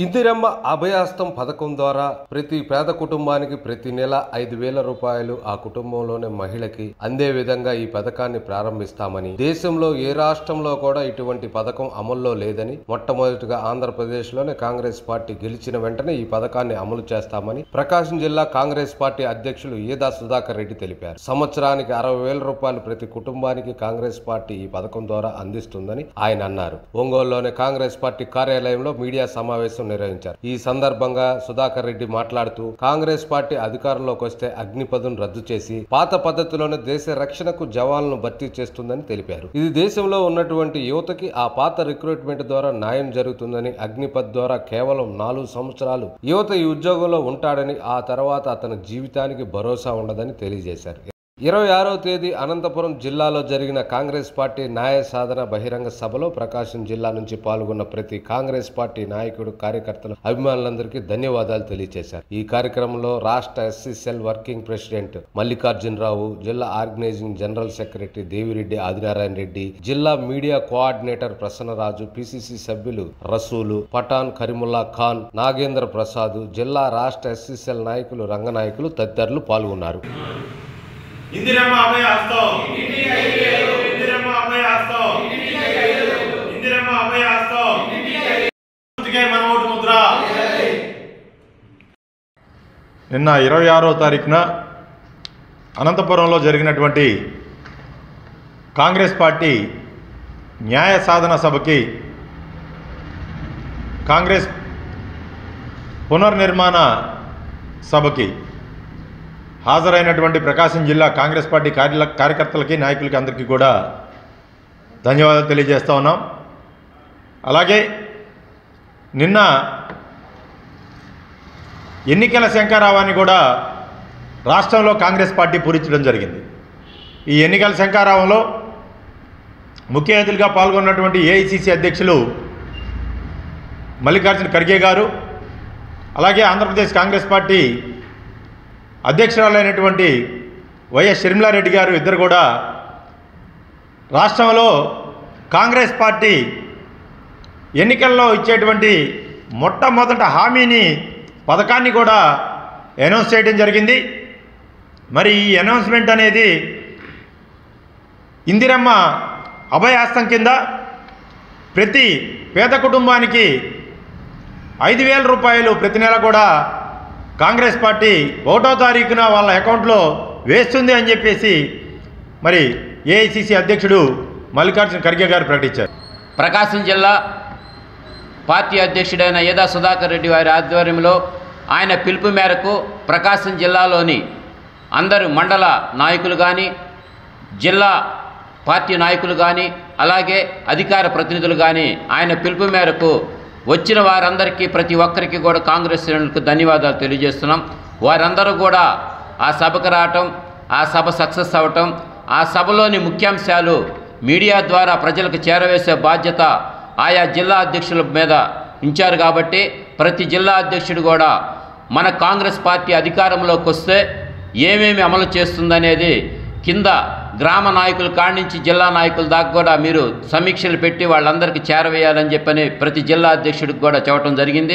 ఇందిరమ్మ అభయహస్తం పథకం ద్వారా ప్రతి పేద కుటుంబానికి ప్రతి నెల 5,000 రూపాయలు ఆ కుటుంబంలోని మహిళకి అందే విధంగా ఈ పథకాన్ని ప్రారంభిస్తామని, దేశంలో ఏ రాష్ట్రంలో కూడా ఇటువంటి పథకం అమల్లో లేదని, మొట్టమొదటిగా ఆంధ్రప్రదేశ్ లోనే కాంగ్రెస్ పార్టీ గెలిచిన వెంటనే ఈ పథకాన్ని అమలు చేస్తామని ప్రకాశం జిల్లా కాంగ్రెస్ పార్టీ అధ్యక్షులు ఏదా సుధాకర్ రెడ్డి తెలిపారు. సంవత్సరానికి 60,000 రూపాయలు ప్రతి కుటుంబానికి కాంగ్రెస్ పార్టీ ఈ పథకం ద్వారా అందిస్తుందని ఆయన అన్నారు. ఒంగోలులోని కాంగ్రెస్ పార్టీ కార్యాలయంలో మీడియా సమావేశం నిర్వహించారు. ఈ సందర్భంగా సుధాకర్ రెడ్డి మాట్లాడుతూ, కాంగ్రెస్ పార్టీ అధికారంలోకి వస్తే అగ్నిపథ్ను రద్దు చేసి పాత పద్ధతిలోనే దేశ రక్షణకు జవాన్లను భర్తీ చేస్తుందని తెలిపారు. ఇది దేశంలో ఉన్నటువంటి యువతకి ఆ పాత రిక్రూట్మెంట్ ద్వారా న్యాయం జరుగుతుందని, అగ్నిపథ్ ద్వారా కేవలం 4 సంవత్సరాలు యువత ఈ ఉద్యోగంలో ఉంటాడని, ఆ తర్వాత అతని జీవితానికి భరోసా ఉండదని తెలియజేశారు. 26వ తేదీ అనంతపురం జిల్లాలో జరిగిన కాంగ్రెస్ పార్టీ న్యాయ సాధన బహిరంగ సభలో ప్రకాశం జిల్లా నుంచి పాల్గొన్న ప్రతి కాంగ్రెస్ పార్టీ నాయకుడు, కార్యకర్తలు, అభిమానులందరికీ ధన్యవాదాలు తెలియజేశారు. ఈ కార్యక్రమంలో రాష్ట్ర SC cell working president Mallikarjunarao, జిల్లా organising general secretary Devireddy Adinarayana Reddy, జిల్లా మీడియా కోఆర్డినేటర్ ప్రసన్నరాజు, పిసిసి సభ్యులు రసూలు, పఠాన్, కరీముల్లా ఖాన్, నాగేంద్ర ప్రసాద్, జిల్లా రాష్ట్ర ఎస్సీ సెల్ నాయకులు, రంగనాయకులు తదితరులు పాల్గొన్నారు. ఇందిరమ్మ అభయహస్తం, ఇందిరమ్మ అభయహస్తం, ఇందిరమ్మ అభయహస్తం, మన ఓటు ముద్ర. నిన్న 26వ తారీఖున అనంతపురంలో జరిగినటువంటి కాంగ్రెస్ పార్టీ న్యాయ సాధన సభకి కాంగ్రెస్ పునర్నిర్మాణ సభకి హాజరైనటువంటి ప్రకాశం జిల్లా కాంగ్రెస్ పార్టీ కార్యకర్తలకి, నాయకులకి అందరికీ కూడా ధన్యవాదాలు తెలియజేస్తూ ఉన్నాం. అలాగే నిన్న ఎన్నికల శంఖారావాన్ని కూడా రాష్ట్రంలో కాంగ్రెస్ పార్టీ పూరించడం జరిగింది. ఈ ఎన్నికల శంఖారావంలో ముఖ్య అతిథులుగా పాల్గొన్నటువంటి ఏఐసిసి అధ్యక్షులు మల్లికార్జున ఖర్గే గారు, అలాగే ఆంధ్రప్రదేశ్ కాంగ్రెస్ పార్టీ అధ్యక్షురాలైనటువంటి వైఎస్ షర్మిలారెడ్డి గారు ఇద్దరు కూడా రాష్ట్రంలో కాంగ్రెస్ పార్టీ ఎన్నికల్లో ఇచ్చేటువంటి మొట్టమొదటి హామీని, పథకాన్ని కూడా అనౌన్స్ చేయడం జరిగింది. మరి ఈ అనౌన్స్మెంట్ అనేది ఇందిరమ్మ అభయహస్తం కింద ప్రతి పేద కుటుంబానికి 5,000 రూపాయలు ప్రతి నెల కూడా కాంగ్రెస్ పార్టీ 1వ తారీఖున వాళ్ళ అకౌంట్లో వేస్తుంది అని చెప్పేసి మరి ఏఐసిసి అధ్యక్షుడు మల్లికార్జున ఖర్గే గారు ప్రకటించారు. ప్రకాశం జిల్లా పార్టీ అధ్యక్షుడైన ఏదా సుధాకర్ రెడ్డి వారి ఆధ్వర్యంలో ఆయన పిలుపు మేరకు ప్రకాశం జిల్లాలోని అందరు మండల నాయకులు కానీ, జిల్లా పార్టీ నాయకులు కానీ, అలాగే అధికార ప్రతినిధులు కానీ ఆయన పిలుపు మేరకు వచ్చిన వారందరికీ, ప్రతి ఒక్కరికి కూడా కాంగ్రెస్ శ్రేణులకు ధన్యవాదాలు తెలియజేస్తున్నాం. వారందరూ కూడా ఆ సభకు రావటం, ఆ సభ సక్సెస్ అవ్వటం, ఆ సభలోని ముఖ్యాంశాలు మీడియా ద్వారా ప్రజలకు చేరవేసే బాధ్యత ఆయా జిల్లా అధ్యక్షుల మీద ఉంచారు. కాబట్టి ప్రతి జిల్లా అధ్యక్షుడు కూడా మన కాంగ్రెస్ పార్టీ అధికారంలోకి వస్తే ఏమేమి అమలు చేస్తుందనేది కింద గ్రామ నాయకుల కాడి నుంచి జిల్లా నాయకుల దాకా కూడా మీరు సమీక్షలు పెట్టి వాళ్ళందరికీ చేరవేయాలని చెప్పని ప్రతి జిల్లా అధ్యక్షుడికి కూడా చెప్పడం జరిగింది.